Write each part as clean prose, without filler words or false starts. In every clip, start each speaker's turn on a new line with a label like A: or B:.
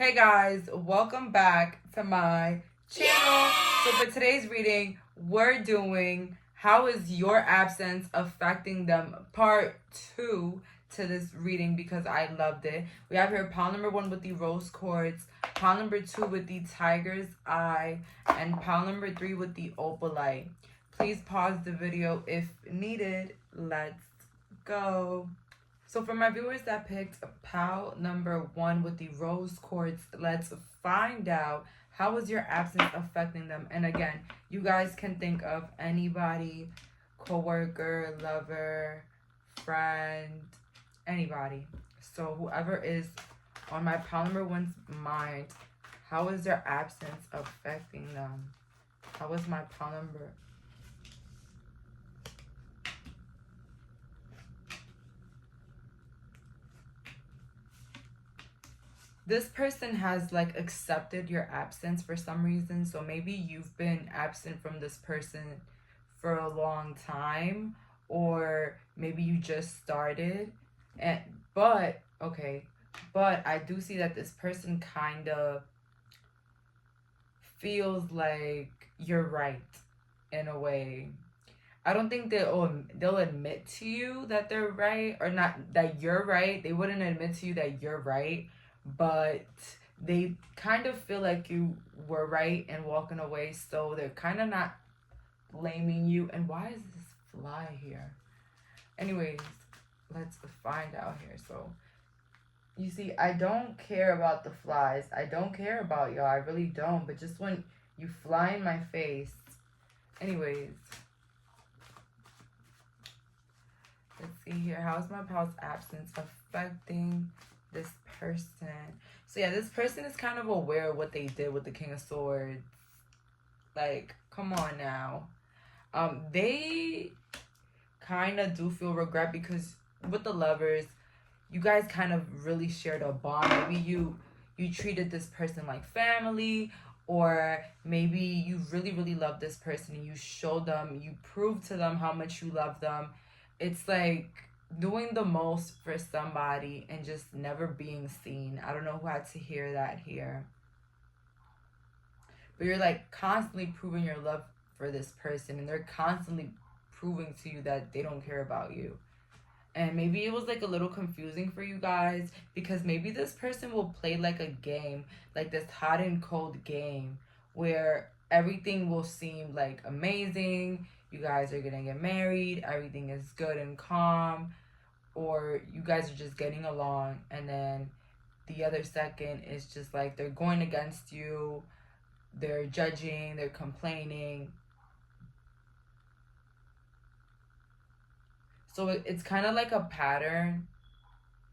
A: Hey guys, welcome back to my channel. So for today's reading, we're doing How is Your Absence Affecting Them? Part 2 to this reading because I loved it. We have here pile number 1 with the rose quartz, pile number 2 with the tiger's eye, and pile number 3 with the opalite. Please pause the video if needed. Let's go. So for my viewers that picked pile number 1 with the rose quartz, let's find out how is your absence affecting them. And again, you guys can think of anybody, coworker, lover, friend, anybody. So whoever is on my pile number 1's mind, how is their absence affecting them? How is my pile number? This person has like accepted your absence for some reason. So maybe you've been absent from this person for a long time, or maybe you just started. But I do see that this person kind of feels like you're right in a way. I don't think they'll admit to you that they're right, or not that you're right. They wouldn't admit to you that you're right, but they kind of feel like you were right and walking away, so they're kind of not blaming you. And why is this fly here? Anyways, let's find out here. So you see, I don't care about the flies. I don't care about y'all. I really don't. But just when you fly in my face. Anyways, let's see here. How is my pal's absence affecting this person? So yeah, this person is kind of aware of what they did with the King of Swords. Like, come on now. They kind of do feel regret because with the lovers, you guys kind of really shared a bond. Maybe you treated this person like family, or maybe you really love this person and you showed them, you proved to them how much you love them. It's like doing the most for somebody and just never being seen. I don't know who had to hear that here. But you're like constantly proving your love for this person, and they're constantly proving to you that they don't care about you. And maybe it was like a little confusing for you guys, because maybe this person will play like a game, like this hot and cold game where everything will seem like amazing. You guys are gonna get married, everything is good and calm, or you guys are just getting along, and then the other second is just like they're going against you, they're judging, they're complaining. So it's kind of like a pattern,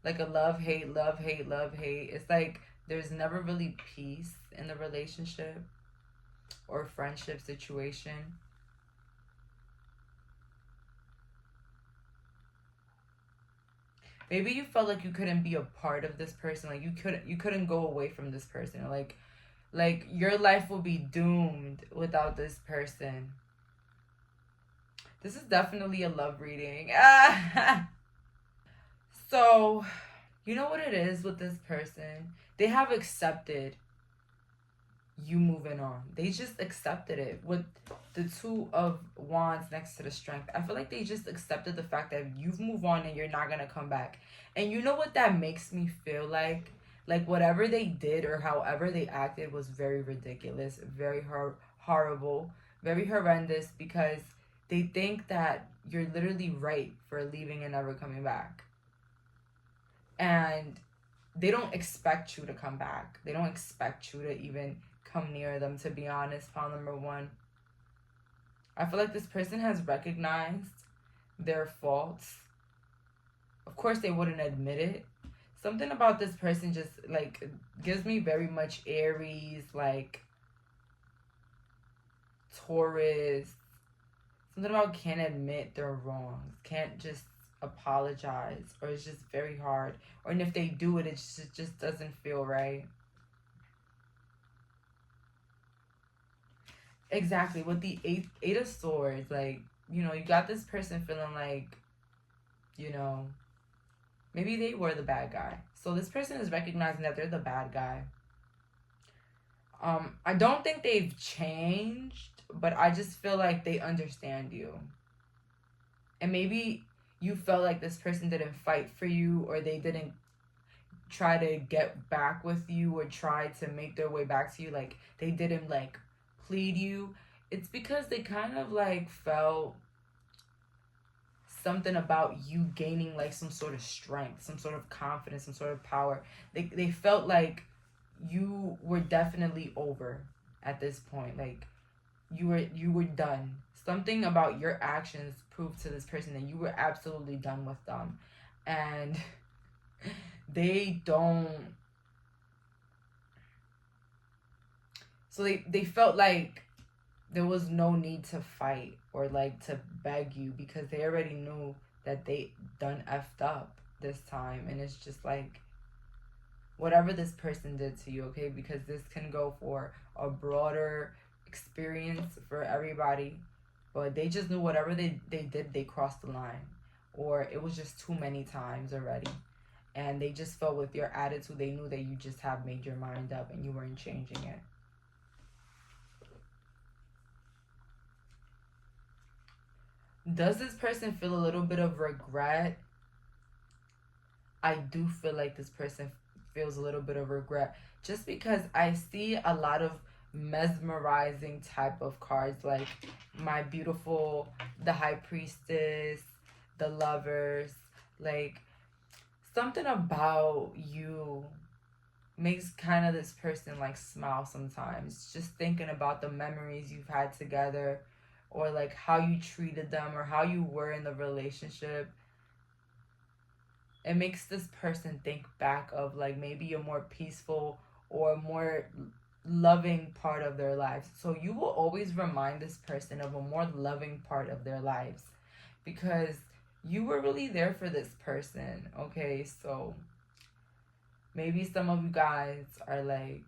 A: like a love, hate, love, hate, love, hate. It's like there's never really peace in the relationship or friendship situation. Maybe you felt like you couldn't be a part of this person, like you couldn't go away from this person, like your life will be doomed without this person. This is definitely a love reading. So, you know what it is with this person? They have accepted you moving on. They just accepted it with the 2 of Wands next to the Strength. I feel like they just accepted the fact that you've moved on and you're not going to come back. And you know what that makes me feel like? Like whatever they did or however they acted was very ridiculous, very horrible, very horrendous, because they think that you're literally right for leaving and never coming back. And they don't expect you to come back. They don't expect you to even come near them, to be honest, pile number 1. I feel like this person has recognized their faults. Of course, they wouldn't admit it. Something about this person just like gives me very much Aries, like Taurus. Something about can't admit their wrongs, can't just apologize, or it's just very hard. Or and if they do it, it just doesn't feel right. Exactly, with the eight of Swords, like, you know, you got this person feeling like, you know, maybe they were the bad guy. So this person is recognizing that they're the bad guy. I don't think they've changed, but I just feel like they understand you. And maybe you felt like this person didn't fight for you, or they didn't try to get back with you, or try to make their way back to you. Like, they didn't like plead you. It's because they kind of like felt something about you gaining like some sort of strength, some sort of confidence, some sort of power. They felt like you were definitely over at this point. Like, you were done. Something about your actions proved to this person that you were absolutely done with them. And they don't, so they felt like there was no need to fight or like to beg you, because they already knew that they done effed up this time. And it's just like, whatever this person did to you, okay, because this can go for a broader experience for everybody, but they just knew whatever they did, they crossed the line, or it was just too many times already. And they just felt with your attitude, they knew that you just have made your mind up and you weren't changing it. Does this person feel a little bit of regret? I do feel like this person feels a little bit of regret, just because I see a lot of mesmerizing type of cards, like my beautiful, the high priestess, the lovers. Like, something about you makes kind of this person like smile sometimes, just thinking about the memories you've had together, or like how you treated them, or how you were in the relationship. It makes this person think back of like maybe a more peaceful or more loving part of their lives. So you will always remind this person of a more loving part of their lives, because you were really there for this person. Okay, so maybe some of you guys are like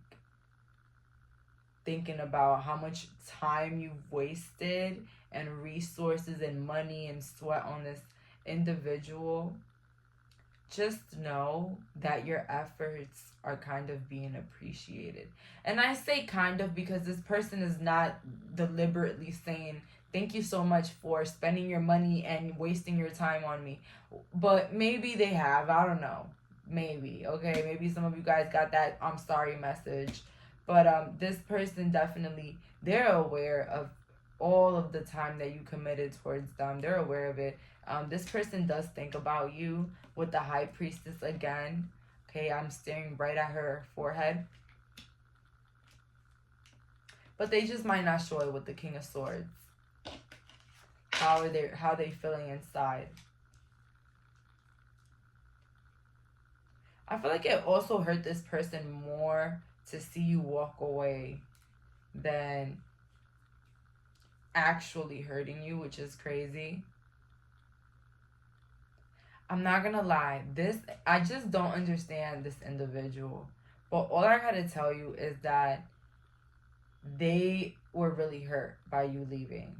A: thinking about how much time you've wasted, and resources and money and sweat on this individual. Just know that your efforts are kind of being appreciated. And I say kind of because this person is not deliberately saying, thank you so much for spending your money and wasting your time on me. But maybe they have. I don't know. Maybe. Okay. Maybe some of you guys got that I'm sorry message. But this person definitely, they're aware of all of the time that you committed towards them. They're aware of it. This person does think about you with the high priestess again. Okay, I'm staring right at her forehead. But they just might not show it with the King of Swords. How they feeling inside? I feel like it also hurt this person more to see you walk away than actually hurting you, which is crazy. I'm not gonna lie, I just don't understand this individual. But all I gotta tell you is that they were really hurt by you leaving.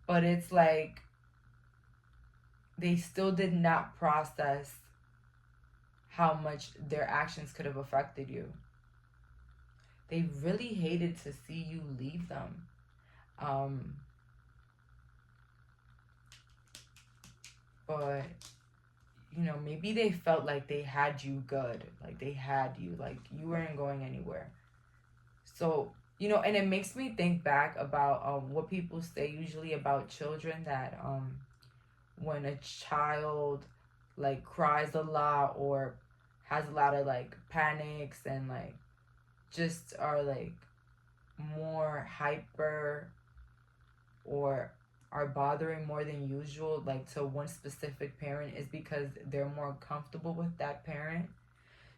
A: But it's like they still did not process how much their actions could have affected you. They really hated to see you leave them. But you know, maybe they felt like they had you good, like they had you, like you weren't going anywhere. So, you know, and it makes me think back about what people say usually about children, that when a child like cries a lot, or has a lot of like panics, and like just are like more hyper, or are bothering more than usual, like to one specific parent, is because they're more comfortable with that parent.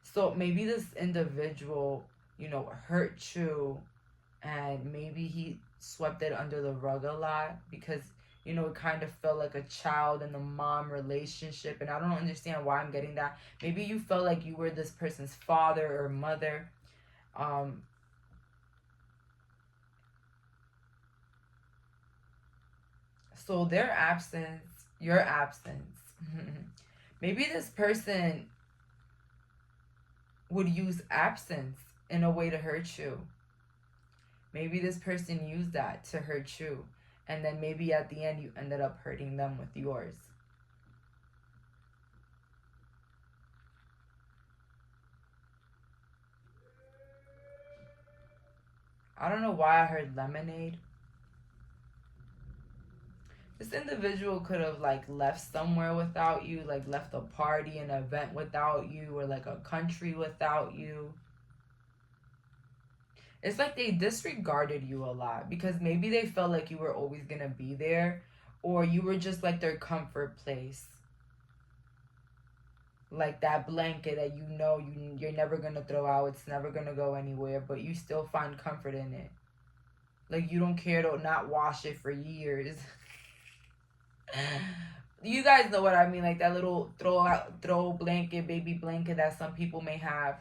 A: So maybe this individual, you know, hurt you, and maybe he swept it under the rug a lot, because you know, it kind of felt like a child and the mom relationship. And I don't understand why I'm getting that. Maybe you felt like you were this person's father or mother. So their absence, your absence, maybe this person would use absence in a way to hurt you. Maybe this person used that to hurt you. And then maybe at the end you ended up hurting them with yours. I don't know why I heard lemonade. This individual could have like left somewhere without you, like left a party, an event without you, or like a country without you. It's like they disregarded you a lot because maybe they felt like you were always going to be there, or you were just like their comfort place. Like that blanket that you're never going to throw out, it's never going to go anywhere, but you still find comfort in it. Like you don't care to not wash it for years. You guys know what I mean, like that little throw blanket, baby blanket that some people may have.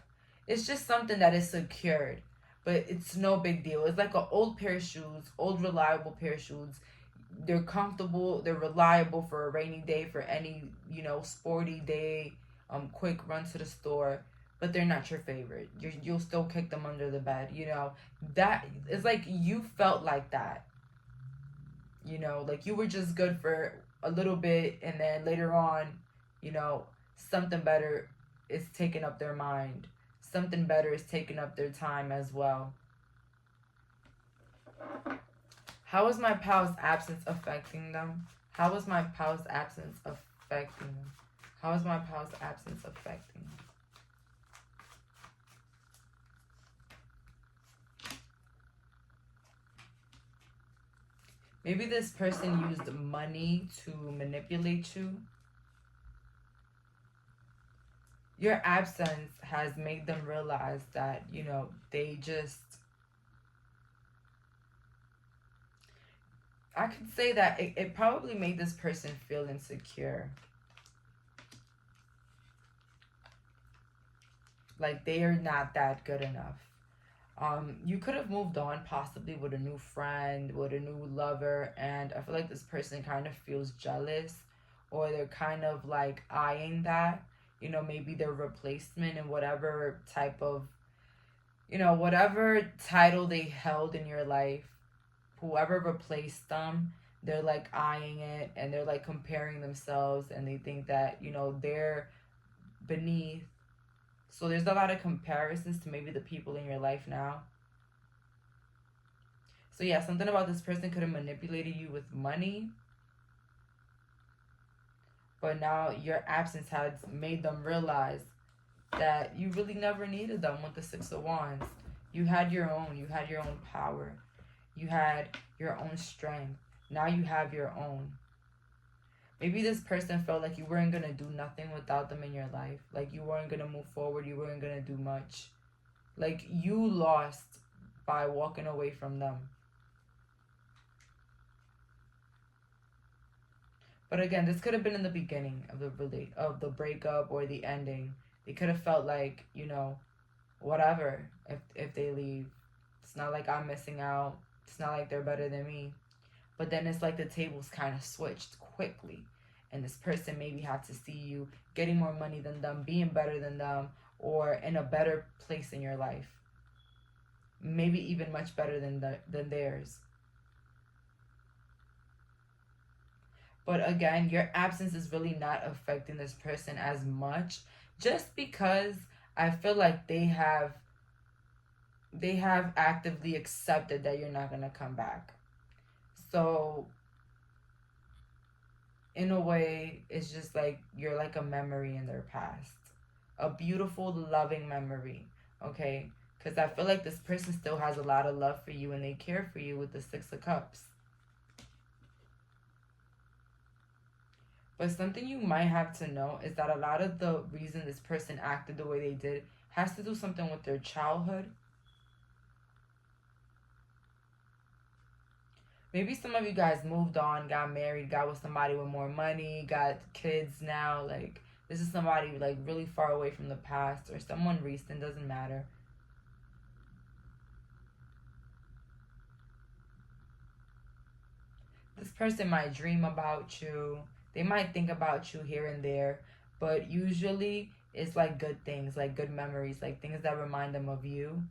A: It's just something that is secured, but it's no big deal. It's like an old pair of shoes, old reliable pair of shoes. They're comfortable, they're reliable for a rainy day, for any, sporty day, quick run to the store, but they're not your favorite. You'll still kick them under the bed, That it's like you felt like that. Like you were just good for a little bit, and then later on, something better is taking up their mind. Something better is taking up their time as well. How is my pal's absence affecting them? How is my pal's absence affecting them? How is my pal's absence affecting them? Maybe this person used money to manipulate you. Your absence has made them realize that, they just... I could say that it probably made this person feel insecure. Like they are not that good enough. You could have moved on possibly with a new friend, with a new lover, and I feel like this person kind of feels jealous, or they're kind of like eyeing that, maybe their replacement in whatever type of, whatever title they held in your life, whoever replaced them, they're like eyeing it, and they're like comparing themselves, and they think that, they're beneath. So there's a lot of comparisons to maybe the people in your life now. So yeah, something about this person could have manipulated you with money. But now your absence has made them realize that you really never needed them with the Six of Wands. You had your own. You had your own power. You had your own strength. Now you have your own. Maybe this person felt like you weren't going to do nothing without them in your life. Like you weren't going to move forward. You weren't going to do much. Like you lost by walking away from them. But again, this could have been in the beginning of the breakup or the ending. They could have felt like, whatever, if they leave. It's not like I'm missing out. It's not like they're better than me. But then it's like the tables kind of switched quickly. And this person maybe had to see you getting more money than them, being better than them, or in a better place in your life. Maybe even much better than theirs. But again, your absence is really not affecting this person as much, just because I feel like they have actively accepted that you're not going to come back. So in a way, it's just like you're like a memory in their past. A beautiful, loving memory, okay? Because I feel like this person still has a lot of love for you and they care for you with the Six of Cups. But something you might have to know is that a lot of the reason this person acted the way they did has to do something with their childhood. Maybe some of you guys moved on, got married, got with somebody with more money, got kids now. Like, this is somebody like really far away from the past, or someone recent, doesn't matter. This person might dream about you. They might think about you here and there, but usually it's like good things, like good memories, like things that remind them of you.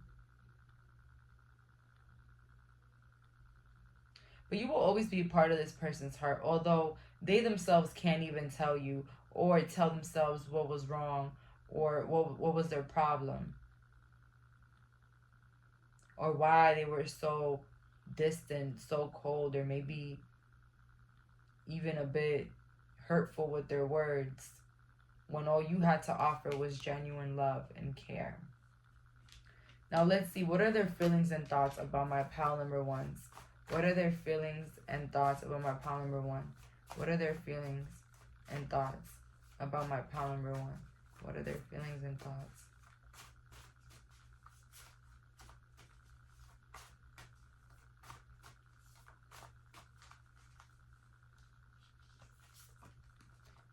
A: But you will always be part of this person's heart, although they themselves can't even tell you or tell themselves what was wrong or what was their problem or why they were so distant, so cold, or maybe even a bit hurtful with their words when all you had to offer was genuine love and care. Now let's see, what are their feelings and thoughts about my pile number ones? What are their feelings and thoughts about my pile number one? What are their feelings and thoughts about my pile number one? What are their feelings and thoughts?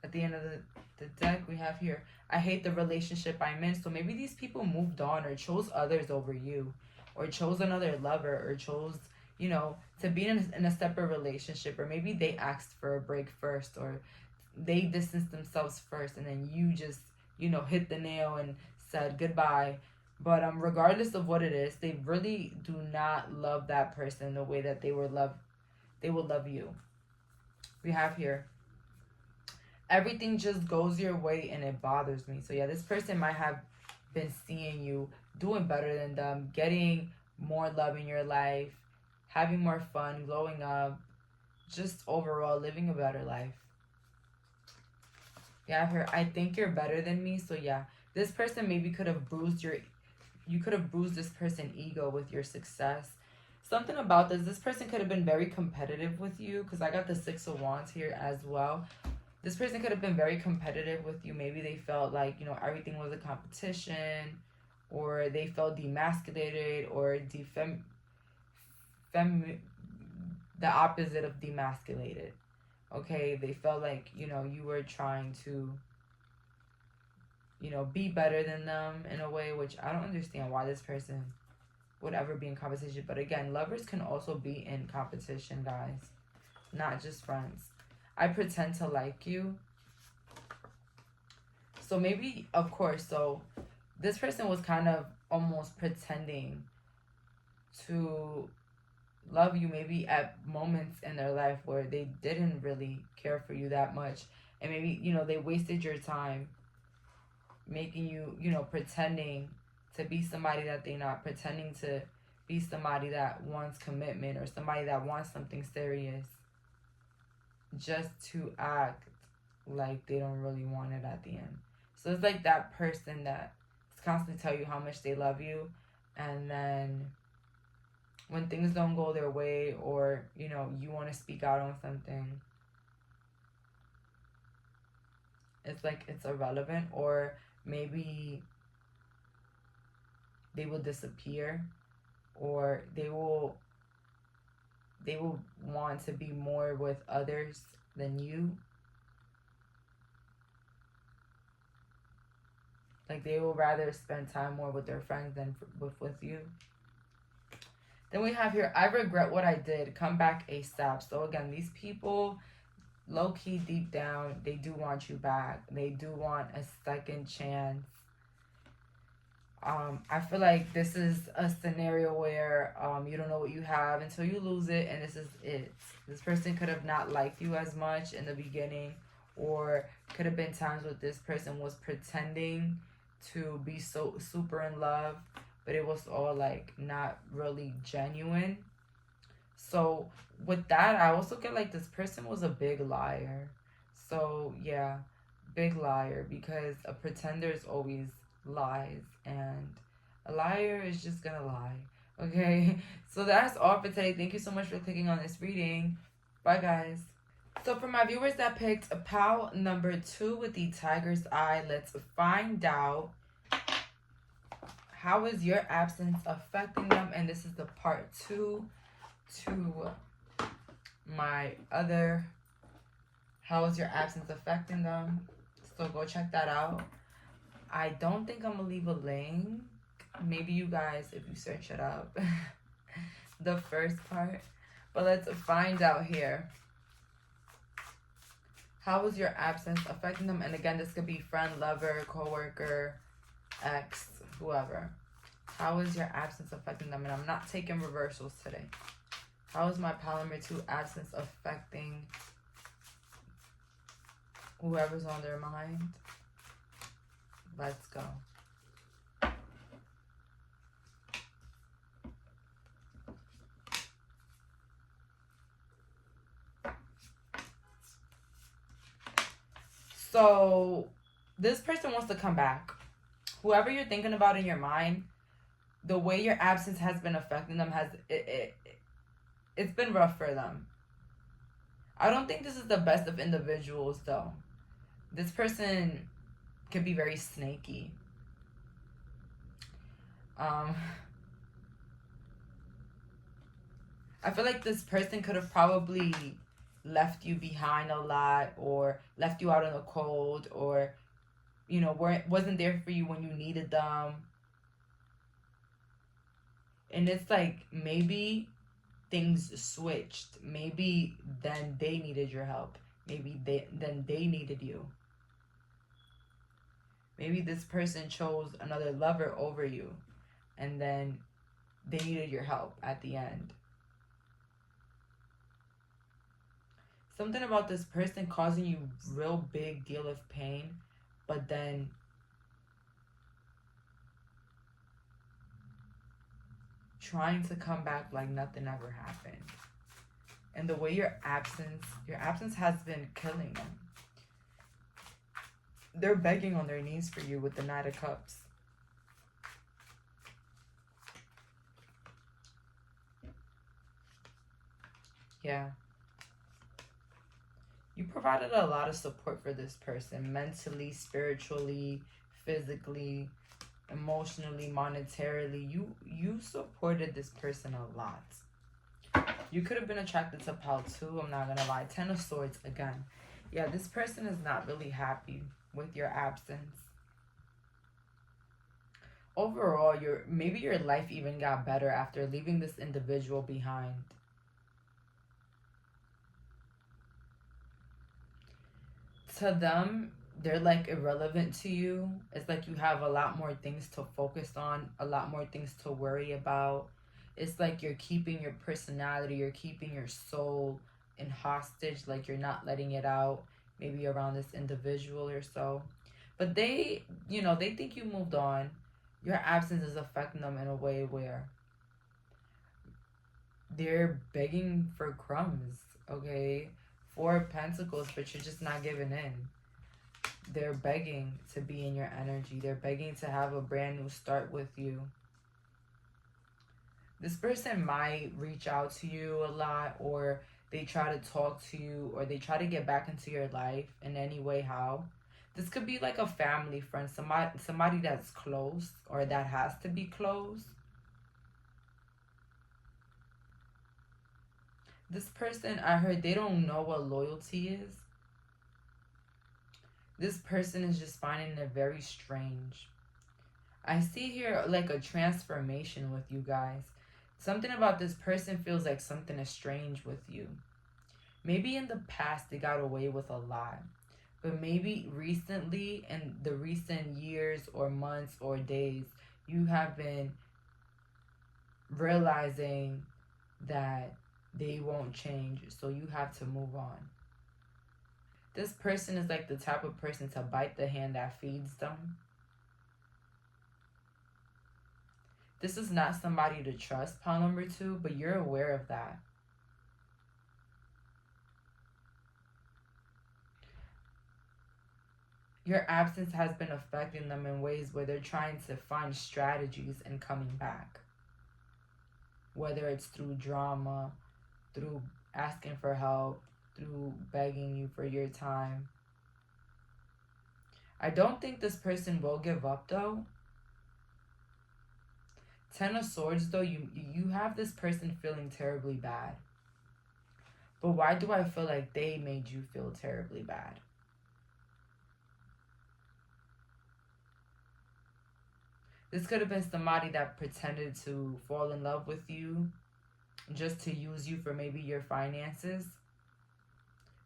A: At the end of the deck, we have here, I hate the relationship I'm in. So maybe these people moved on or chose others over you, or chose another lover, or chose, you know, to be in a separate relationship, or maybe they asked for a break first, or they distanced themselves first, and then you just, you know, hit the nail and said goodbye. But regardless of what it is, they really do not love that person the way that they will love you. We have here, everything just goes your way and it bothers me. So yeah, this person might have been seeing you doing better than them, getting more love in your life, having more fun, growing up, just overall living a better life. Yeah, here, I think you're better than me. So yeah, this person maybe could have bruised this person's ego with your success. Something about this person could have been very competitive with you, because I got the 6 of Wands here as well. This person could have been very competitive with you. Maybe they felt like, you know, everything was a competition, or they felt demasculated, or the opposite of demasculated. Okay, they felt like, you know, you were trying to, you know, be better than them in a way, which I don't understand why this person would ever be in competition. But again, lovers can also be in competition, guys, not just friends. I pretend to like you. So maybe, of course, so this person was kind of almost pretending to love you, maybe at moments in their life where they didn't really care for you that much. And maybe, you know, they wasted your time making you, you know, pretending to be somebody that they're not, pretending to be somebody that wants commitment or somebody that wants something serious, just to act like they don't really want it at the end. So it's like that person that is constantly tell you how much they love you, and then when things don't go their way, or, you know, you want to speak out on something, it's like it's irrelevant, or maybe they will disappear, or they will want to be more with others than you. Like they will rather spend time more with their friends than with you. Then we have here, I regret what I did. Come back ASAP. So again, these people, low-key, deep down, they do want you back. They do want a second chance. I feel like this is a scenario where you don't know what you have until you lose it, and this is it. This person could have not liked you as much in the beginning, or could have been times where this person was pretending to be so super in love, but it was all like not really genuine. So with that, I also get like this person was a big liar. So yeah, big liar, because a pretender is always lies, and a liar is just gonna lie. Okay, so that's all for today. Thank you so much for clicking on this reading. Bye, guys. So for my viewers that picked a pile number 2 with the tiger's eye, let's find out how is your absence affecting them. And this is the part 2 to my other how is your absence affecting them. So go check that out. I don't think I'm gonna leave a link. Maybe you guys, if you search it up, the first part. But let's find out here. How is your absence affecting them? And again, this could be friend, lover, coworker, ex, whoever. How is your absence affecting them? And I'm not taking reversals today. How is my polymer 2 absence affecting whoever's on their mind? Let's go. So this person wants to come back. Whoever you're thinking about in your mind, the way your absence has been affecting them it's been rough for them. I don't think this is the best of individuals though. This person can be very snaky. I feel like this person could have probably left you behind a lot, or left you out in the cold, or you know, wasn't there for you when you needed them. And it's like maybe things switched. Maybe then they needed your help. Maybe then they needed you. Maybe this person chose another lover over you, and then they needed your help at the end. Something about this person causing you real big deal of pain, but then trying to come back like nothing ever happened. And the way your absence has been killing them. They're begging on their knees for you with the Knight of Cups. Yeah. You provided a lot of support for this person, mentally, spiritually, physically, emotionally, monetarily. You supported this person a lot. You could have been attracted to pile 2, I'm not gonna lie. 10 of Swords again. Yeah, this person is not really happy with your absence. Overall, maybe your life even got better after leaving this individual behind. To them, they're like irrelevant to you. It's like you have a lot more things to focus on, a lot more things to worry about. It's like you're keeping your personality, you're keeping your soul in hostage, like you're not letting it out, maybe around this individual or so. But they, you know, they think you moved on. Your absence is affecting them in a way where they're begging for crumbs, okay? 4 of Pentacles, but you're just not giving in. They're begging to be in your energy. They're begging to have a brand new start with you. This person might reach out to you a lot, or they try to talk to you, or they try to get back into your life in any way, how. This could be like a family friend, somebody that's close, or that has to be close. This person, I heard they don't know what loyalty is. This person is just finding it very strange. I see here like a transformation with you guys. Something about this person feels like something is strange with you. Maybe in the past they got away with a lot. But maybe recently, in the recent years or months or days, you have been realizing that they won't change, so you have to move on. This person is like the type of person to bite the hand that feeds them. This is not somebody to trust, pile number 2, but you're aware of that. Your absence has been affecting them in ways where they're trying to find strategies in coming back. Whether it's through drama, through asking for help, through begging you for your time. I don't think this person will give up though. 10 of Swords though, you have this person feeling terribly bad. But why do I feel like they made you feel terribly bad? This could have been somebody that pretended to fall in love with you just to use you for maybe your finances.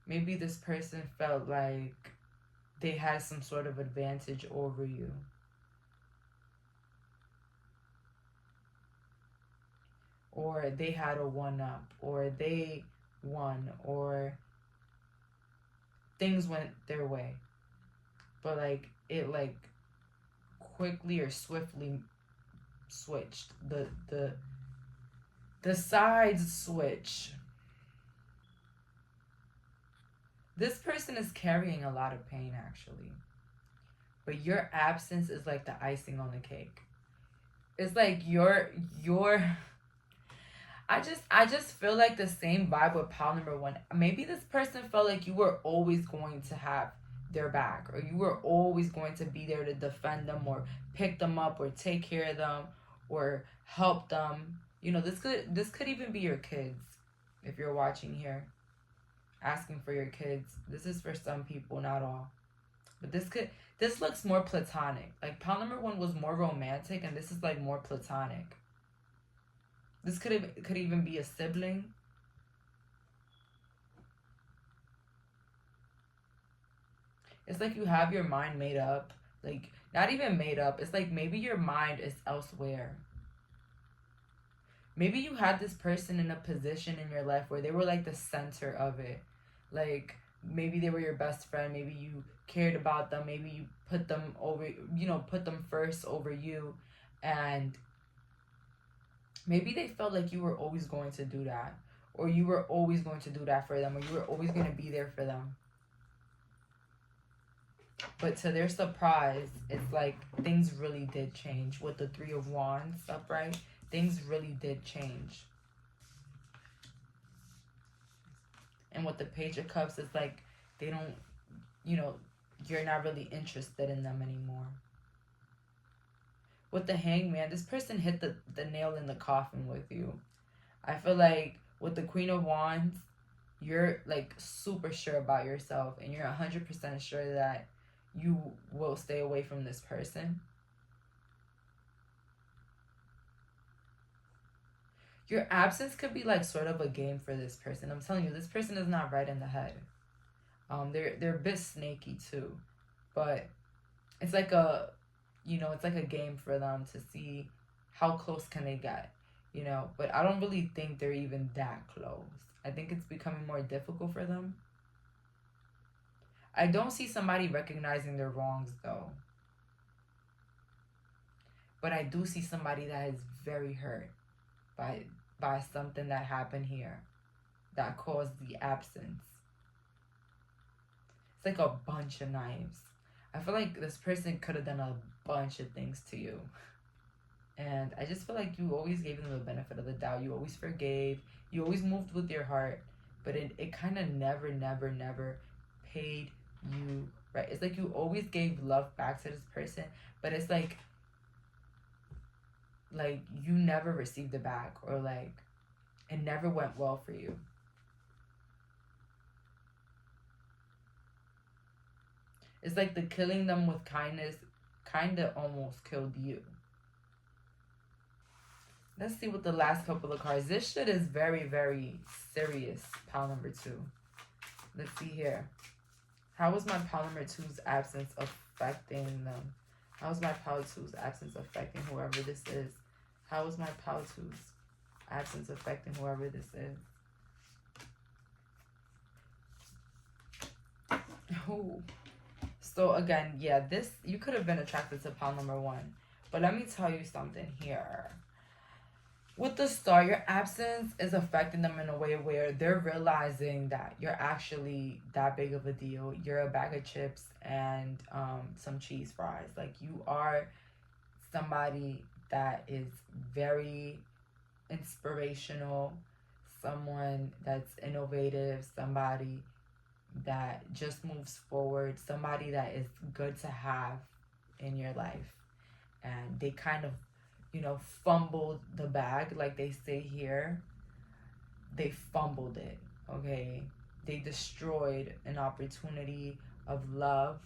A: Maybe this person felt like they had some sort of advantage over you. or they had a one-up, or they won, or things went their way. But like it like quickly or swiftly switched. The sides switch. This person is carrying a lot of pain actually. But your absence is like the icing on the cake. It's like your I just feel like the same vibe with pile number one. Maybe this person felt like you were always going to have their back, or you were always going to be there to defend them or pick them up or take care of them or help them. You know, this could even be your kids if you're watching here. Asking for your kids. This is for some people, not all. But this looks more platonic. Like pile number one was more romantic, and this is like more platonic. This could even be a sibling. It's like you have your mind made up. Like, not even made up. It's like maybe your mind is elsewhere. Maybe you had this person in a position in your life where they were like the center of it. Like, maybe they were your best friend. Maybe you cared about them. Maybe you put them over, put them first over you. And maybe they felt like you were always going to do that. Or you were always going to do that for them. Or you were always going to be there for them. But to their surprise, it's like things really did change. With the Three of Wands upright, things really did change. And with the Page of Cups, it's like they don't, you're not really interested in them anymore. With the Hangman, this person hit the nail in the coffin with you. I feel like with the Queen of Wands, you're like super sure about yourself, and you're 100% sure that you will stay away from this person. Your absence could be like sort of a game for this person. I'm telling you, this person is not right in the head. They're a bit snaky too, but it's like it's like a game for them to see how close can they get, But I don't really think they're even that close. I think it's becoming more difficult for them. I don't see somebody recognizing their wrongs though. But I do see somebody that is very hurt by something that happened here that caused the absence. It's like a bunch of knives. I feel like this person could have done a bunch of things to you. And I just feel like you always gave them the benefit of the doubt. You always forgave. You always moved with your heart. But it kind of never paid you right. It's like you always gave love back to this person. But it's like you never received it back. Or like it never went well for you. It's like the killing them with kindness kind of almost killed you. Let's see what the last couple of cards. This shit is very, very serious, pile number two. Let's see here. How is my pile number two's absence affecting them? How is my pile two's absence affecting whoever this is? How is my pile two's absence affecting whoever this is? Oh. So again, yeah, you could have been attracted to pile number one. But let me tell you something here. With the Star, your absence is affecting them in a way where they're realizing that you're actually that big of a deal. You're a bag of chips and some cheese fries. Like, you are somebody that is very inspirational, someone that's innovative, somebody that just moves forward, somebody that is good to have in your life. And they kind of fumbled the bag, like they say here. They fumbled it, okay? They destroyed an opportunity of love,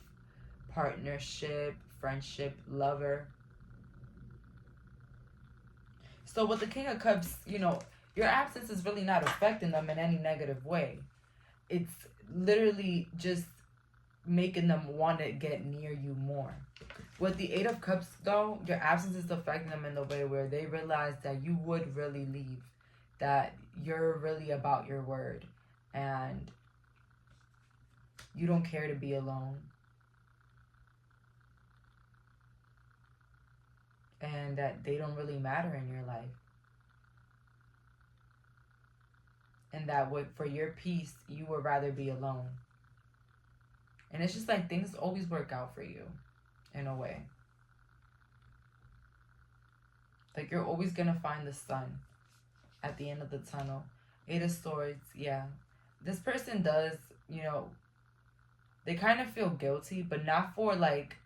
A: partnership, friendship, lover. So with the King of Cups, your absence is really not affecting them in any negative way. It's literally just making them want to get near you more. With the Eight of Cups, though, your absence is affecting them in the way where they realize that you would really leave. that you're really about your word and you don't care to be alone. And that they don't really matter in your life. And that for your peace, you would rather be alone. And it's just like things always work out for you in a way. Like you're always going to find the sun at the end of the tunnel. 8 of Swords, yeah. This person does, you know, they kind of feel guilty, but not for like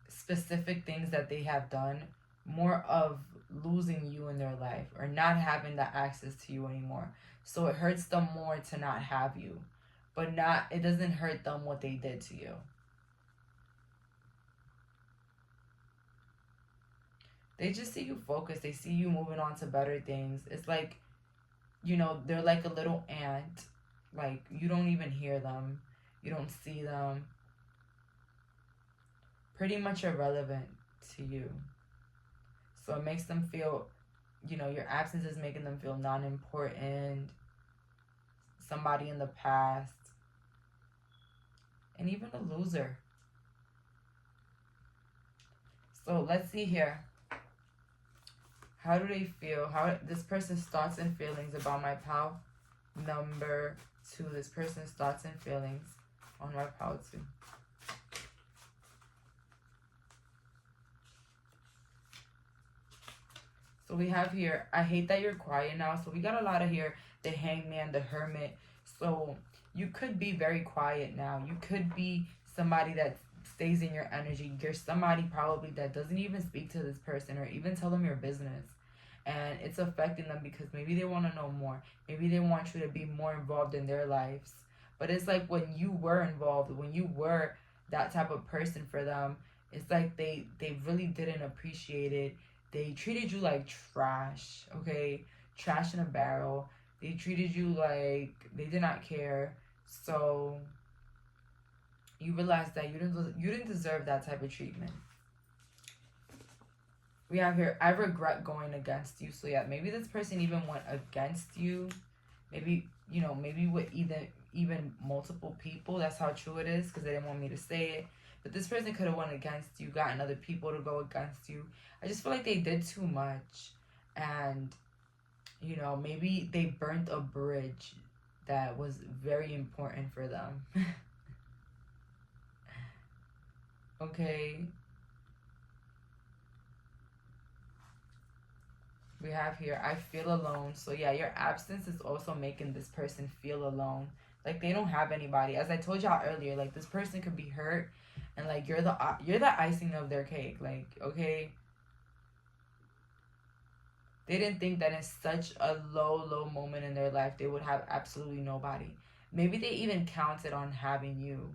A: specific things that they have done. More of losing you in their life or not having that access to you anymore. So it hurts them more to not have you. But it doesn't hurt them what they did to you. They just see you focused. They see you moving on to better things. It's like, you know, they're like a little ant. Like, you don't even hear them. You don't see them. Pretty much irrelevant to you. So it makes them feel, you know, your absence is making them feel non-important. Somebody in the past. And even a loser. So let's see here. How do they feel? How this person's thoughts and feelings about my pal number 2. This person's thoughts and feelings on my pal 2. So we have here, I hate that you're quiet now. So we got a lot of here, the Hangman, the Hermit. So you could be very quiet now. You could be somebody that stays in your energy. You're somebody probably that doesn't even speak to this person or even tell them your business. And it's affecting them because maybe they want to know more. Maybe they want you to be more involved in their lives. But it's like when you were involved, when you were that type of person for them, it's like they really didn't appreciate it. They treated you like trash, okay? Trash in a barrel. They treated you like they did not care. So you realize that you didn't deserve that type of treatment. We have here, I regret going against you. So yeah, maybe this person even went against you. Maybe, you know, maybe with even multiple people. That's how true it is because they didn't want me to say it. But this person could have went against you, gotten other people to go against you. I just feel like they did too much. And, you know, maybe they burnt a bridge that was very important for them. Okay. We have here, I feel alone. So yeah, your absence is also making this person feel alone. Like they don't have anybody. As I told y'all earlier, like this person could be hurt. And like you're the icing of their cake. Like, okay. They didn't think that in such a low moment in their life, they would have absolutely nobody. Maybe they even counted on having you.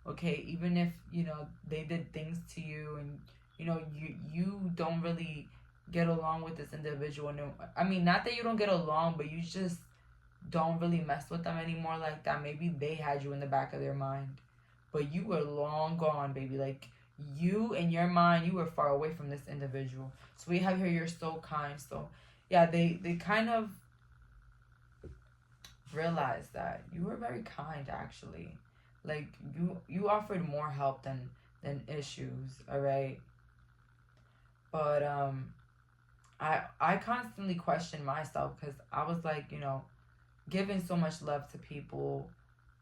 A: Okay, even if, you know, they did things to you and, you know, you don't really get along with this individual. And I mean, not that you don't get along, but you just don't really mess with them anymore like that. Maybe they had you in the back of their mind. But you were long gone, baby. Like, you in your mind, you were far away from this individual. So we have here, you're so kind. So, yeah, they kind of realized that you were very kind, actually. Like, you offered more help than issues, all right? But, I constantly questioned myself because I was like, you know, giving so much love to people.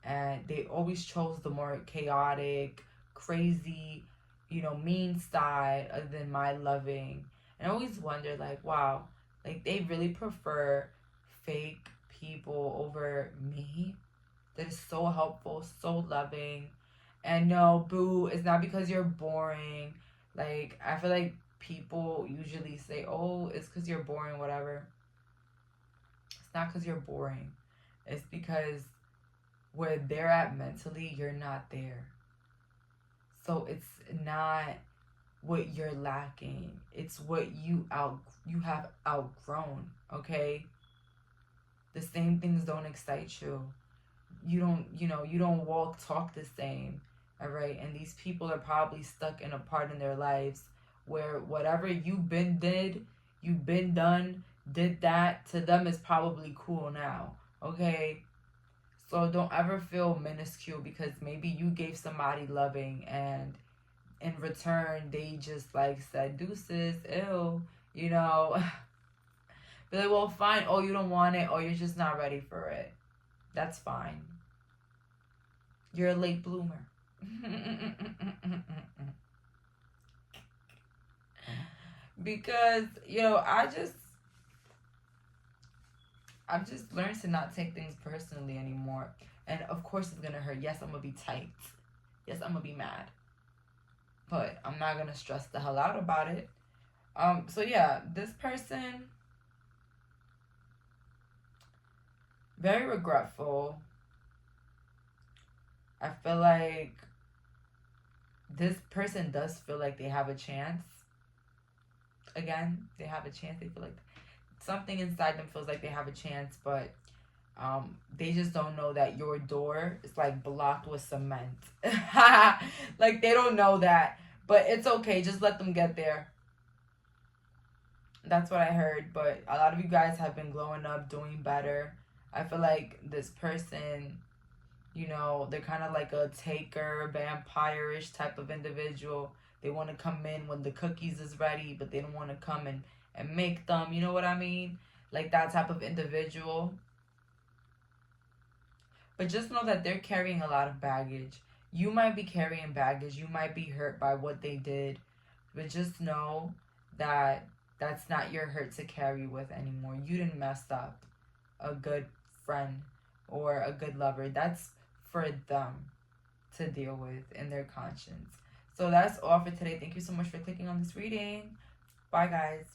A: And they always chose the more chaotic, crazy, you know, mean side other than my loving. And I always wondered, like, wow, like they really prefer fake people over me. That is so helpful, so loving. And no, boo, it's not because you're boring. Like, I feel like people usually say, oh, it's because you're boring, whatever. It's not because you're boring. It's because where they're at mentally, you're not there. So it's not what you're lacking. It's what you have outgrown, okay? The same things don't excite you. You don't talk the same, all right? And these people are probably stuck in a part in their lives where whatever you've been done, did that, to them is probably cool now. Okay? So don't ever feel minuscule because maybe you gave somebody loving and in return they just like said deuces, ew, you know. Be like, well, fine. Oh, you don't want it. Oh, you're just not ready for it. That's fine. You're a late bloomer. Because, you know, I've just learned to not take things personally anymore. And of course it's gonna hurt. Yes, I'm gonna be tight. Yes, I'm gonna be mad. But I'm not gonna stress the hell out about it. So yeah, this person, very regretful. I feel like this person does feel like they have a chance. Again, they have a chance. They feel like something inside them feels like they have a chance, but they just don't know that your door is like blocked with cement. Like they don't know that, but it's okay. Just let them get there. That's what I heard. But a lot of you guys have been glowing up, doing better. I feel like this person, you know, they're kind of like a taker, vampire-ish type of individual. They want to come in when the cookies is ready, but they don't want to come and make them. You know what I mean? Like that type of individual. But just know that they're carrying a lot of baggage. You might be carrying baggage. You might be hurt by what they did. But just know that that's not your hurt to carry with anymore. You didn't mess up a good friend or a good lover. That's for them to deal with in their conscience. So that's all for today. Thank you so much for clicking on this reading. Bye, guys.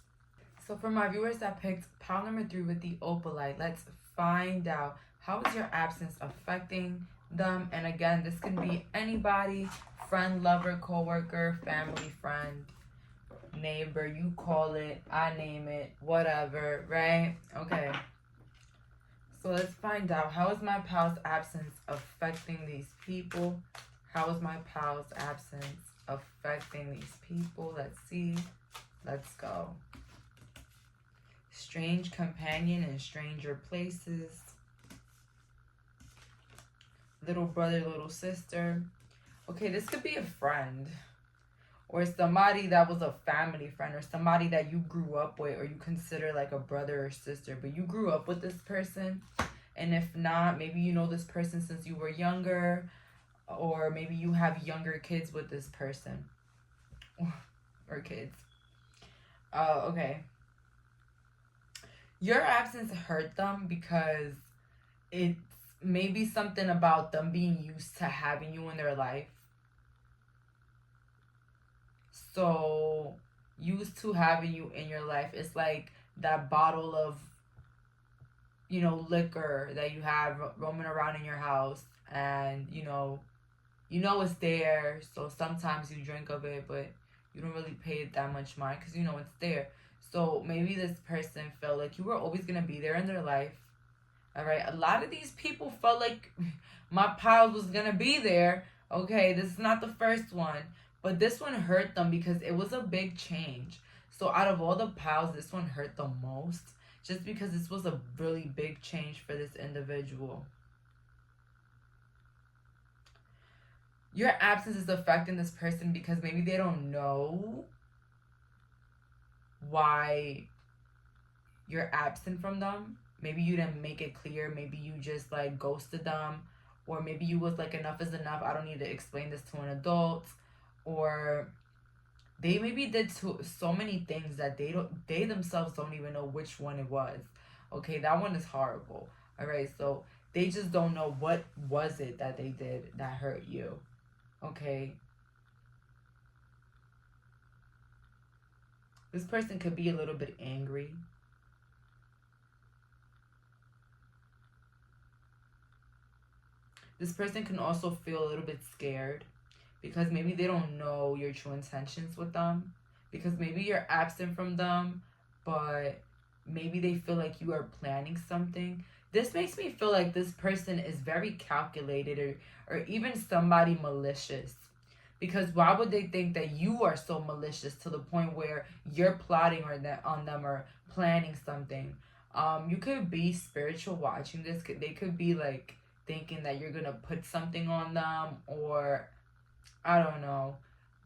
A: So for my viewers that picked pile number 3 with the opalite, let's find out, how is your absence affecting them? And again, this can be anybody, friend, lover, coworker, family, friend, neighbor, you call it, I name it, whatever, right? Okay. So let's find out, how is my pal's absence affecting these people? How is my pal's absence affecting these people? Let's see. Let's go. Strange companion in stranger places. Little brother, little sister. Okay, this could be a friend. Or somebody that was a family friend. Or somebody that you grew up with. Or you consider like a brother or sister. But you grew up with this person. And if not, maybe you know this person since you were younger. Or maybe you have younger kids with this person. Or kids. Okay. Your absence hurt them because it's maybe something about them being used to having you in their life. So, used to having you in your life. It's like that bottle of, you know, liquor that you have roaming around in your house. And, you know it's there. So, sometimes you drink of it, but you don't really pay it that much mind because you know it's there. So maybe this person felt like you were always going to be there in their life. All right. A lot of these people felt like my pile was going to be there. Okay. This is not the first one. But this one hurt them because it was a big change. So out of all the piles, this one hurt the most. Just because this was a really big change for this individual. Your absence is affecting this person because maybe they don't know why you're absent from them. Maybe you didn't make it clear. Maybe you just like ghosted them, or maybe you was like, enough is enough, I don't need to explain this to an adult. Or they maybe did so many things that they themselves don't even know which one it was. Okay, that one is horrible. All right, so they just don't know what was it that they did that hurt you. Okay. This person could be a little bit angry. This person can also feel a little bit scared because maybe they don't know your true intentions with them. Because maybe you're absent from them, but maybe they feel like you are planning something. This makes me feel like this person is very calculated, or even somebody malicious. Because why would they think that you are so malicious to the point where you're plotting on them or planning something? You could be spiritual watching this. They could be like thinking that you're gonna put something on them, or I don't know,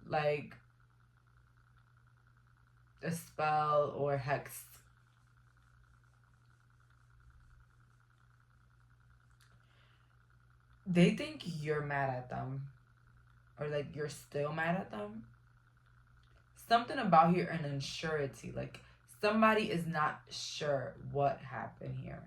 A: like a spell or hex. They think you're mad at them, or like you're still mad at them. Something about here, an unsurety, like somebody is not sure what happened here.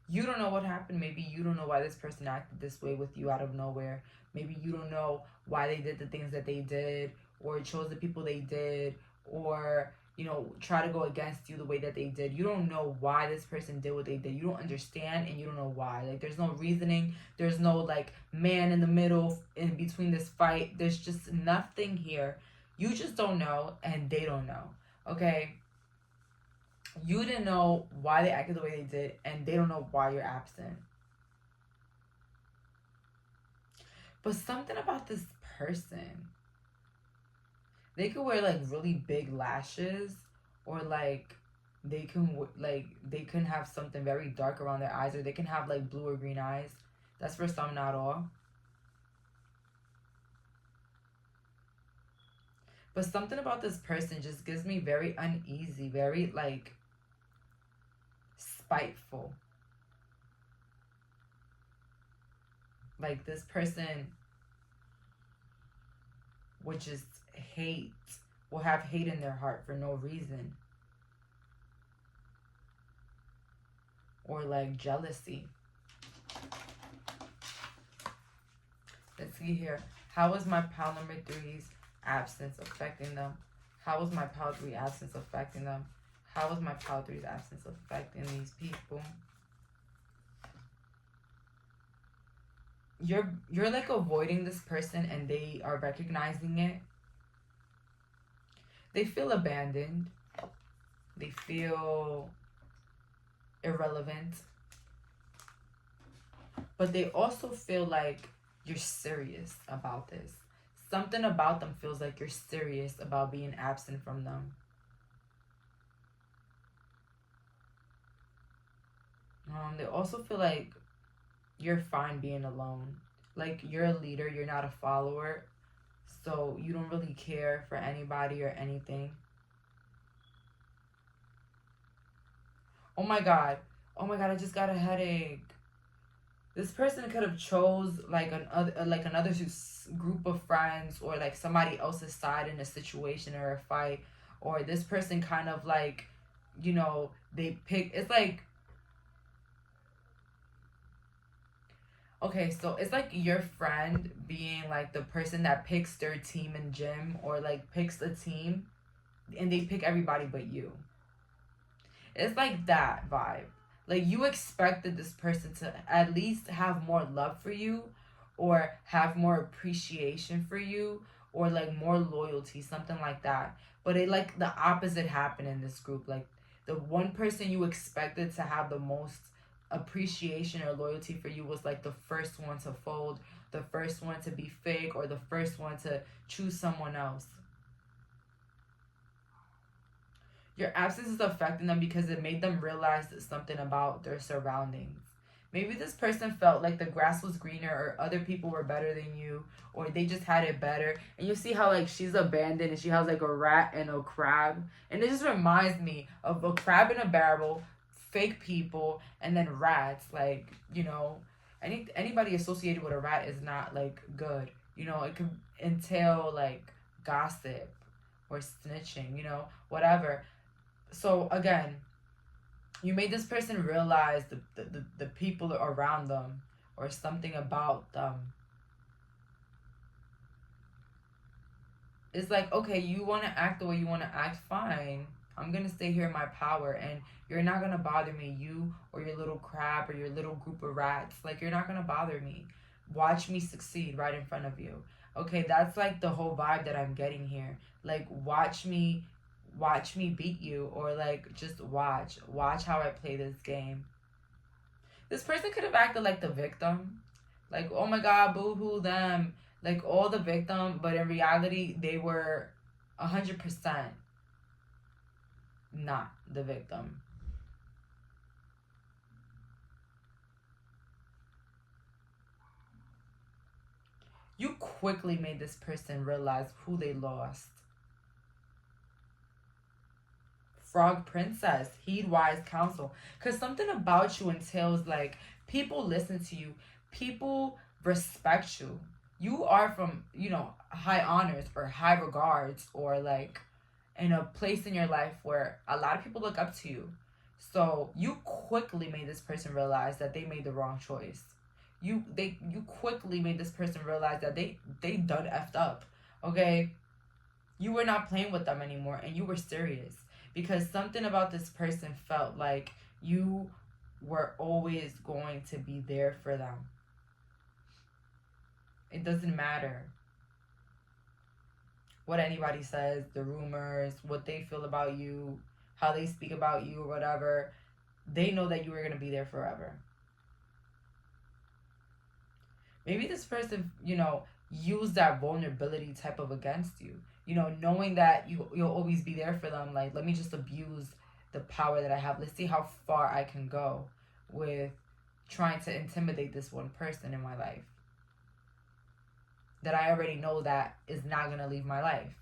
A: You don't know what happened. Maybe you don't know why this person acted this way with you out of nowhere. Maybe you don't know why they did the things that they did, or chose the people they did, or, you know, try to go against you the way that they did. You don't know why this person did what they did. You don't understand, and you don't know why. Like, there's no reasoning. There's no, like, man in the middle in between this fight. There's just nothing here. You just don't know, and they don't know. Okay? You didn't know why they acted the way they did, and they don't know why you're absent. But something about this person, they could wear like really big lashes, or like they can have something very dark around their eyes, or they can have like blue or green eyes. That's for some, not all. But something about this person just gives me very uneasy, very like spiteful. Like, this person would just hate, will have hate in their heart for no reason. Or like jealousy. Let's see here. How is my pile number 3's absence affecting them? How is my pile 3 absence affecting them? How is my pile 3's absence affecting these people? You're like avoiding this person, and they are recognizing it. They feel abandoned. They feel irrelevant. But they also feel like you're serious about this. Something about them feels like you're serious about being absent from them. They also feel like you're fine being alone. Like, you're a leader, you're not a follower. So you don't really care for anybody or anything. Oh my god. Oh my god, I just got a headache. This person could have chose like another group of friends, or like somebody else's side in a situation or a fight. Or this person kind of like, you know, they pick, it's like, okay, so it's like your friend being like the person that picks their team in gym, or like picks a team and they pick everybody but you. It's like that vibe. Like, you expected this person to at least have more love for you, or have more appreciation for you, or like more loyalty, something like that. But it, like, the opposite happened in this group. Like, the one person you expected to have the most appreciation or loyalty for you was like the first one to fold, the first one to be fake, or the first one to choose someone else. Your absence is affecting them because it made them realize something about their surroundings. Maybe this person felt like the grass was greener, or other people were better than you, or they just had it better. And you see how like she's abandoned, and she has like a rat and a crab. And it just reminds me of a crab in a barrel, fake people, and then rats. Like, you know, anybody associated with a rat is not like good. You know, it could entail like gossip or snitching, you know, whatever. So again, you made this person realize the people around them, or something about them. It's like, okay, you want to act the way you want to act, fine. I'm going to stay here in my power, and you're not going to bother me, you or your little crab or your little group of rats. Like, you're not going to bother me. Watch me succeed right in front of you. Okay, that's like the whole vibe that I'm getting here. Like, watch me beat you, or like just watch how I play this game. This person could have acted like the victim, Like, oh my God, boo-hoo them. Like, all the victim, but in reality, they were 100% not the victim. You quickly made this person realize who they lost. Frog Princess, heed wise counsel. Because something about you entails, like, people listen to you. People respect you. You are from, you know, high honors or high regards, or like in a place in your life where a lot of people look up to you. So you quickly made this person realize that they made the wrong choice. You quickly made this person realize that they done effed up. Okay? You were not playing with them anymore, and you were serious. Because something about this person felt like you were always going to be there for them. It doesn't matter what anybody says, the rumors, what they feel about you, how they speak about you, or whatever. They know that you were going to be there forever. Maybe this person, you know, used that vulnerability type of against you. You know, knowing that you'll always be there for them. Like, let me just abuse the power that I have. Let's see how far I can go with trying to intimidate this one person in my life that I already know that is not going to leave my life.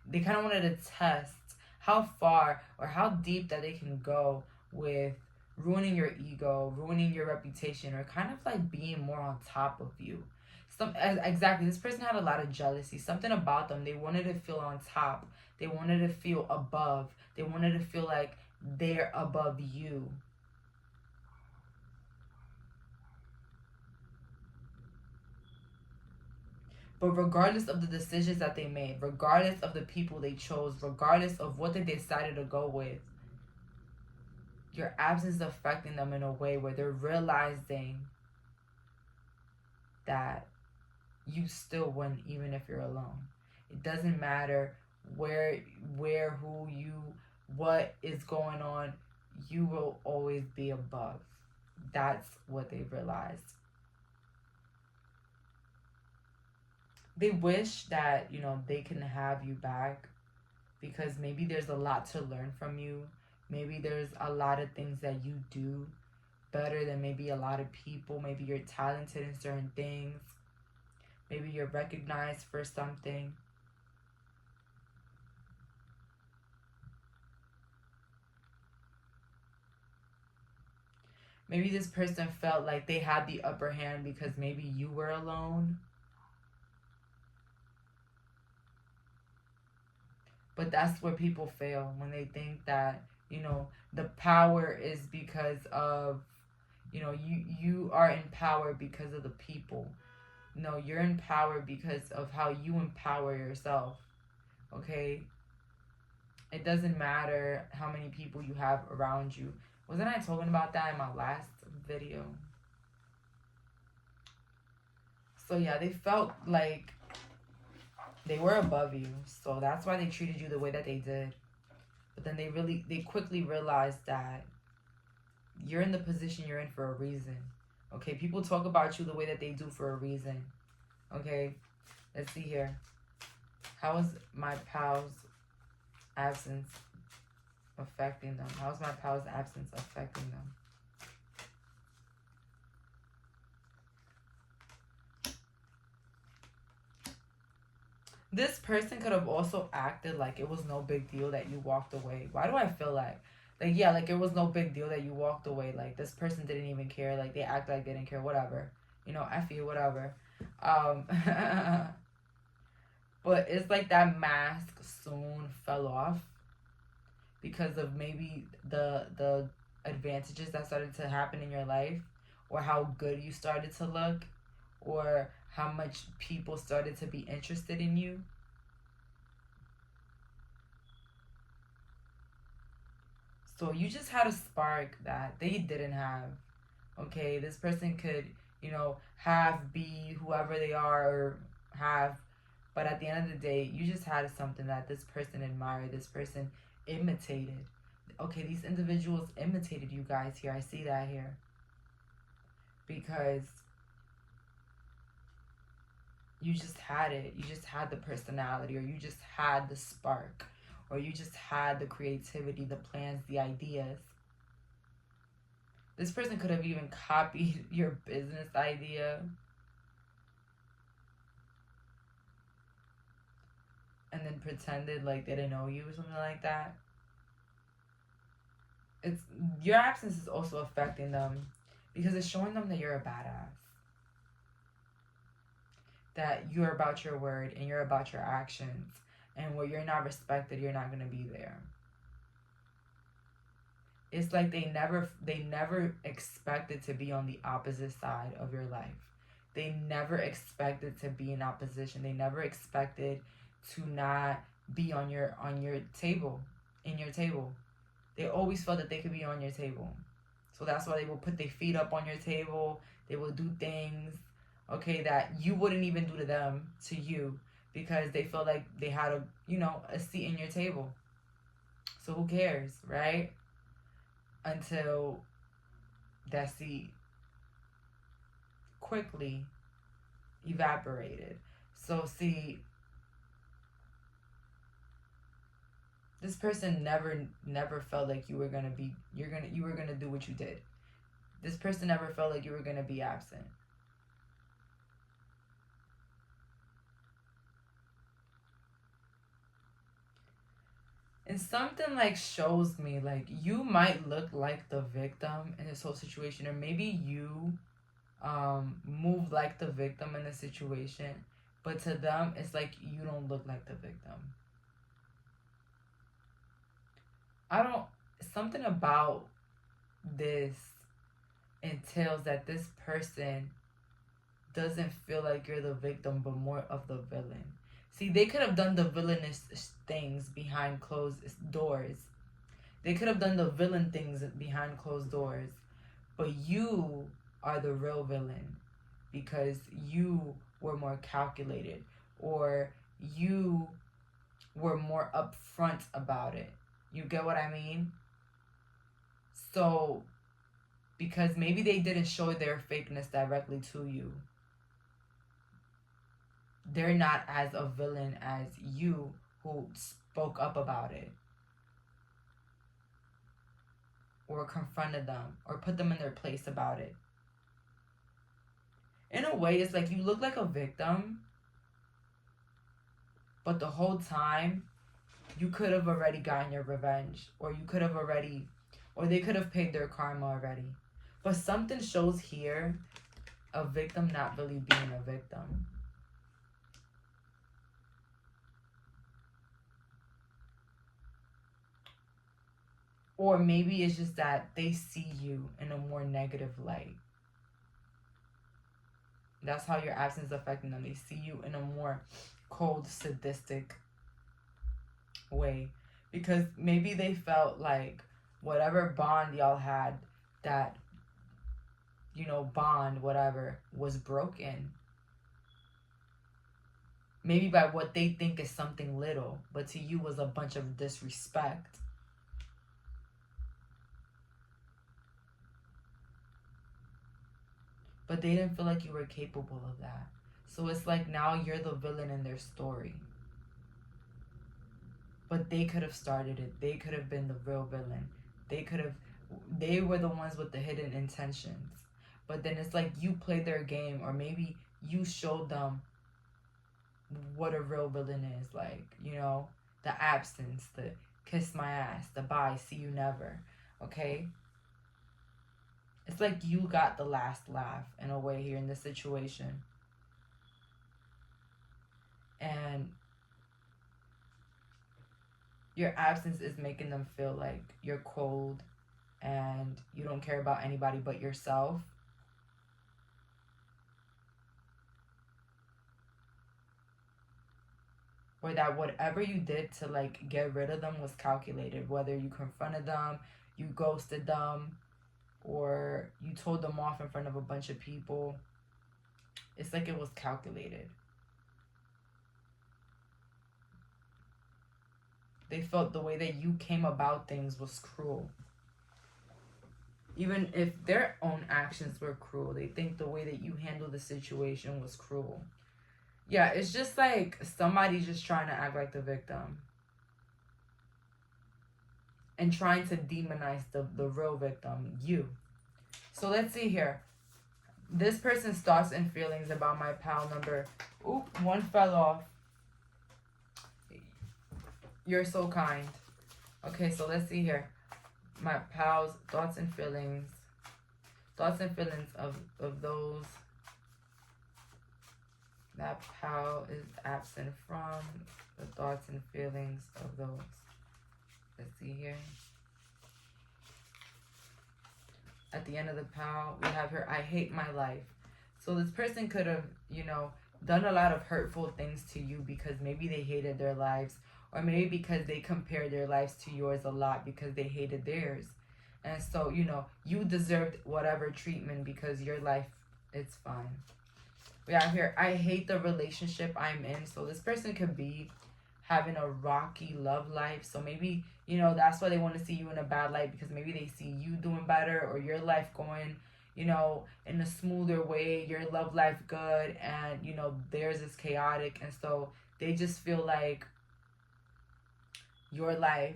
A: They kind of wanted to test how far or how deep that they can go with ruining your ego, ruining your reputation, or kind of like being more on top of you. Exactly, this person had a lot of jealousy. Something about them, they wanted to feel on top. They wanted to feel above. They wanted to feel like they're above you. But regardless of the decisions that they made, regardless of the people they chose, regardless of what they decided to go with, your absence is affecting them in a way where they're realizing that you still win even if you're alone. It doesn't matter where, who, you, what is going on. You will always be above. That's what they realized. They wish that, you know, they can have you back, because maybe there's a lot to learn from you. Maybe there's a lot of things that you do better than maybe a lot of people. Maybe you're talented in certain things. Maybe you're recognized for something. Maybe this person felt like they had the upper hand because maybe you were alone. But that's where people fail, when they think that, you know, the power is because of, you know, you are in power because of the people. No, you're in power because of how you empower yourself. Okay? It doesn't matter how many people you have around you. Wasn't I talking about that in my last video? So yeah, they felt like they were above you. So that's why they treated you the way that they did. But then they quickly realized that you're in the position you're in for a reason. Okay, people talk about you the way that they do for a reason. Okay, let's see here. How is my pal's absence affecting them? How is my pal's absence affecting them? This person could have also acted like it was no big deal that you walked away. Why do I feel like, yeah, like it was no big deal that you walked away. Like, this person didn't even care. Like, they act like they didn't care. Whatever. You know, F you, whatever. But it's like that mask soon fell off because of maybe the advantages that started to happen in your life, or how good you started to look, or how much people started to be interested in you. So you just had a spark that they didn't have. Okay, this person could, you know, be whoever they are, or have, but at the end of the day, you just had something that this person admired, this person imitated. Okay, these individuals imitated you guys here. I see that here. Because You just had it. You just had the personality, or you just had the spark, or you just had the creativity, the plans, the ideas. This person could have even copied your business idea and then pretended like they didn't know you or something like that. It's your absence is also affecting them because it's showing them that you're a badass. That you're about your word and you're about your actions. And where you're not respected, you're not going to be there. It's like they never expected to be on the opposite side of your life. They never expected to be in opposition. They never expected to not be on your table, in your table. They always felt that they could be on your table. So that's why they will put their feet up on your table. They will do things, okay, that you wouldn't even do to them, to you, because they felt like they had a seat in your table. So who cares, right? Until that seat quickly evaporated. So see, this person never felt like you were gonna do what you did. This person never felt like you were gonna be absent. And something like shows me like you might look like the victim in this whole situation, or maybe you move like the victim in the situation, but to them it's like you don't look like the victim. Something about this entails that this person doesn't feel like you're the victim, but more of the villain. See, they could have done the villainous things behind closed doors. They could have done the villain things behind closed doors, but you are the real villain because you were more calculated, or you were more upfront about it. You get what I mean? So, because maybe they didn't show their fakeness directly to you, they're not as a villain as you, who spoke up about it, or confronted them, or put them in their place about it. In a way, it's like you look like a victim, but the whole time you could have already gotten your revenge, or they could have paid their karma already. But something shows here a victim not really being a victim. Or maybe it's just that they see you in a more negative light. That's how your absence is affecting them. They see you in a more cold, sadistic way. Because maybe they felt like whatever bond y'all had, that, bond, whatever, was broken. Maybe by what they think is something little, but to you was a bunch of disrespect. But they didn't feel like you were capable of that. So it's like now you're the villain in their story. But they could have started it. They could have been the real villain. They were the ones with the hidden intentions. But then it's like you played their game, or maybe you showed them what a real villain is. Like, the absence, the kiss my ass, the bye, see you never. Okay? It's like you got the last laugh in a way here in this situation. And your absence is making them feel like you're cold and you don't care about anybody but yourself. Or that whatever you did to like get rid of them was calculated. Whether you confronted them, you ghosted them, or you told them off in front of a bunch of people. It's like it was calculated. They felt the way that you came about things was cruel. Even if their own actions were cruel, they think the way that you handled the situation was cruel. Yeah, it's just like somebody just trying to act like the victim and trying to demonize the real victim, you. So let's see here. This person's thoughts and feelings about my pal number. Oop, one fell off. You're so kind. Okay, so let's see here. My pal's thoughts and feelings. Thoughts and feelings of those that pal is absent from. The thoughts and feelings of those. Let's see here. At the end of the pal, we have here, I hate my life. So this person could have, you know, done a lot of hurtful things to you because maybe they hated their lives, or maybe because they compared their lives to yours a lot because they hated theirs. And so, you know, you deserved whatever treatment because your life, it's fine. We have here, I hate the relationship I'm in. So this person could be having a rocky love life. So maybe, you know, that's why they want to see you in a bad light, because maybe they see you doing better or your life going, you know, in a smoother way, your love life good, and, you know, theirs is chaotic. And so they just feel like your life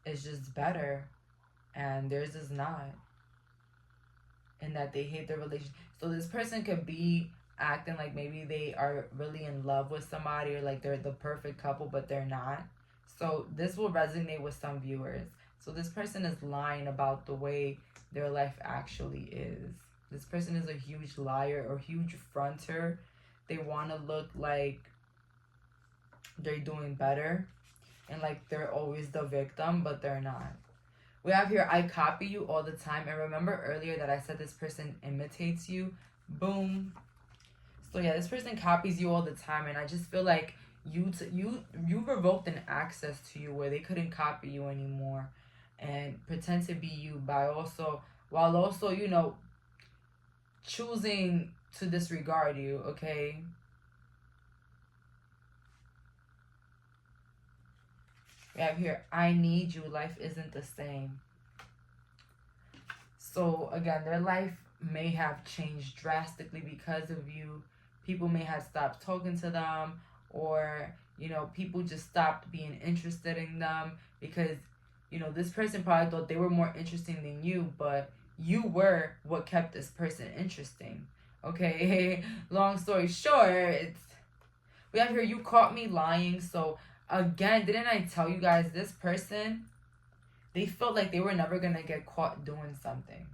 A: is just better and theirs is not, and that they hate their relationship. So this person could be acting like maybe they are really in love with somebody, or like they're the perfect couple, but they're not. So this will resonate with some viewers. So this person is lying about the way their life actually is. This person is a huge liar or huge fronter. They want to look like they're doing better and like they're always the victim, but they're not. We have here, I copy you all the time. And remember earlier that I said this person imitates you? Boom. So yeah, this person copies you all the time, and I just feel like you revoked an access to you where they couldn't copy you anymore and pretend to be you while also, you know, choosing to disregard you, okay? We have here, I need you, life isn't the same. So again, their life may have changed drastically because of you. People may have stopped talking to them, or, you know, people just stopped being interested in them because, you know, this person probably thought they were more interesting than you, but you were what kept this person interesting. Okay, long story short, we have here, you caught me lying. So again, didn't I tell you guys, this person, they felt like they were never going to get caught doing something.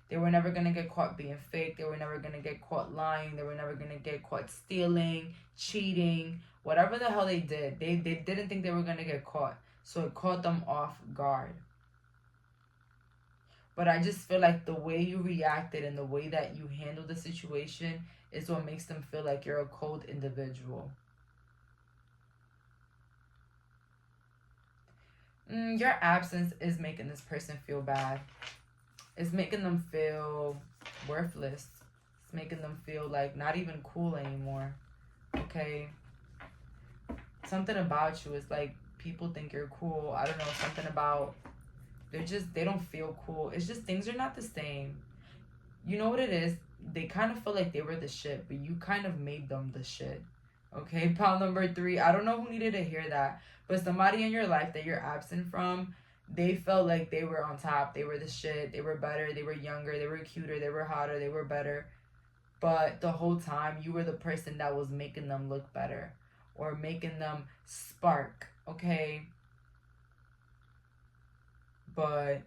A: They were never going to get caught being fake. They were never going to get caught lying. They were never going to get caught stealing, cheating, whatever the hell they did. They didn't think they were going to get caught. So it caught them off guard. But I just feel like the way you reacted and the way that you handled the situation is what makes them feel like you're a cold individual. Your absence is making this person feel bad. It's making them feel worthless. It's making them feel like not even cool anymore. Okay? Something about you is like people think you're cool. I don't know, something about they don't feel cool. It's just things are not the same. You know what it is? They kind of feel like they were the shit, but you kind of made them the shit. Okay, pal number 3. I don't know who needed to hear that, but somebody in your life that you're absent from, they felt like they were on top. They were the shit. They were better. They were younger. They were cuter. They were hotter. They were better. But the whole time, you were the person that was making them look better or making them spark. Okay? But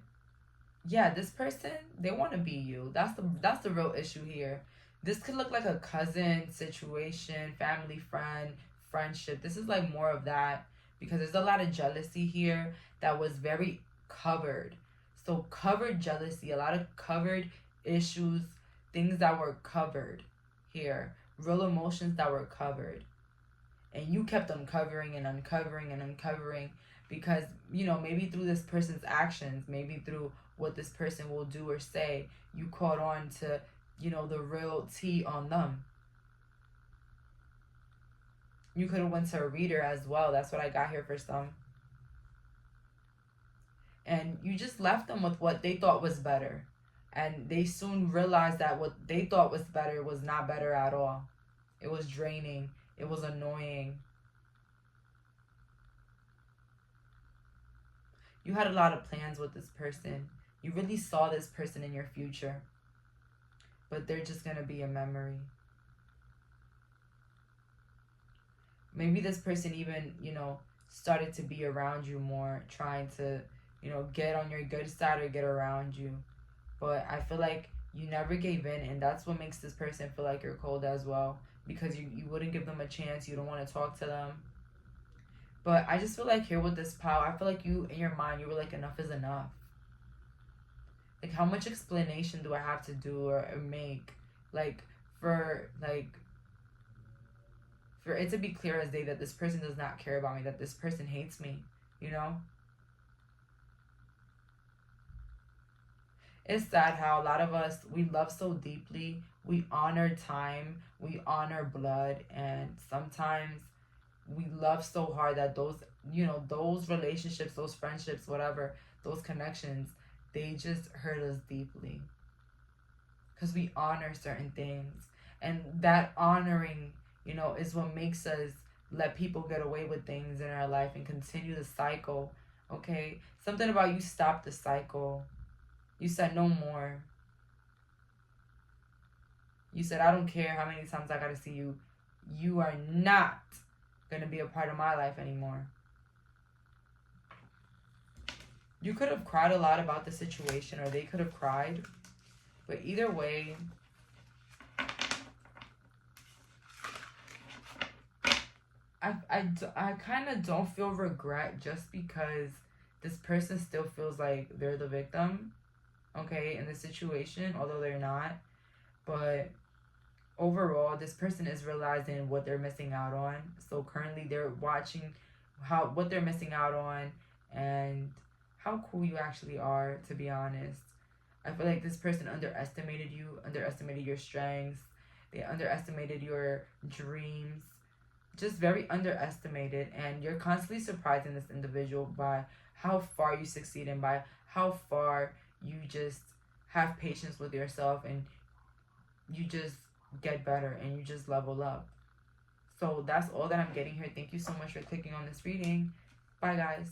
A: yeah, this person, they want to be you. That's the real issue here. This could look like a cousin situation, family friend, friendship. This is like more of that because there's a lot of jealousy here that was very covered. So covered jealousy, a lot of covered issues, things that were covered here, real emotions that were covered. And you kept uncovering and uncovering and uncovering because, you know, maybe through this person's actions, maybe through what this person will do or say, you caught on to, you know, the real tea on them. You could have went to a reader as well. That's what I got here for some. And you just left them with what they thought was better. And they soon realized that what they thought was better was not better at all. It was draining. It was annoying. You had a lot of plans with this person. You really saw this person in your future. But they're just going to be a memory. Maybe this person even, you know, started to be around you more, trying to, you know, get on your good side or get around you. But I feel like you never gave in, and that's what makes this person feel like you're cold as well, because you wouldn't give them a chance. You don't want to talk to them. But I just feel like here with this pile, I feel like you, in your mind, you were like, enough is enough. Like, how much explanation do I have to do or make? Like, for it to be clear as day that this person does not care about me, that this person hates me, you know? It's sad how a lot of us, we love so deeply, we honor time, we honor blood, and sometimes we love so hard that those, you know, those relationships, those friendships, whatever, those connections, they just hurt us deeply. Because we honor certain things. And that honoring, you know, is what makes us let people get away with things in our life and continue the cycle, okay? Something about you stopped the cycle. You said no more. You said, I don't care how many times I gotta see you. You are not gonna be a part of my life anymore. You could have cried a lot about the situation, or they could have cried. But either way, I kind of don't feel regret, just because this person still feels like they're the victim, okay, in the situation, although they're not. But overall, this person is realizing what they're missing out on. So currently they're watching what they're missing out on, and how cool you actually are, to be honest. I feel like this person underestimated you, underestimated your strengths. They underestimated your dreams. Just very underestimated. And you're constantly surprising this individual by how far you succeed and by how far you just have patience with yourself, and you just get better and you just level up. So that's all that I'm getting here. Thank you so much for clicking on this reading. Bye, guys.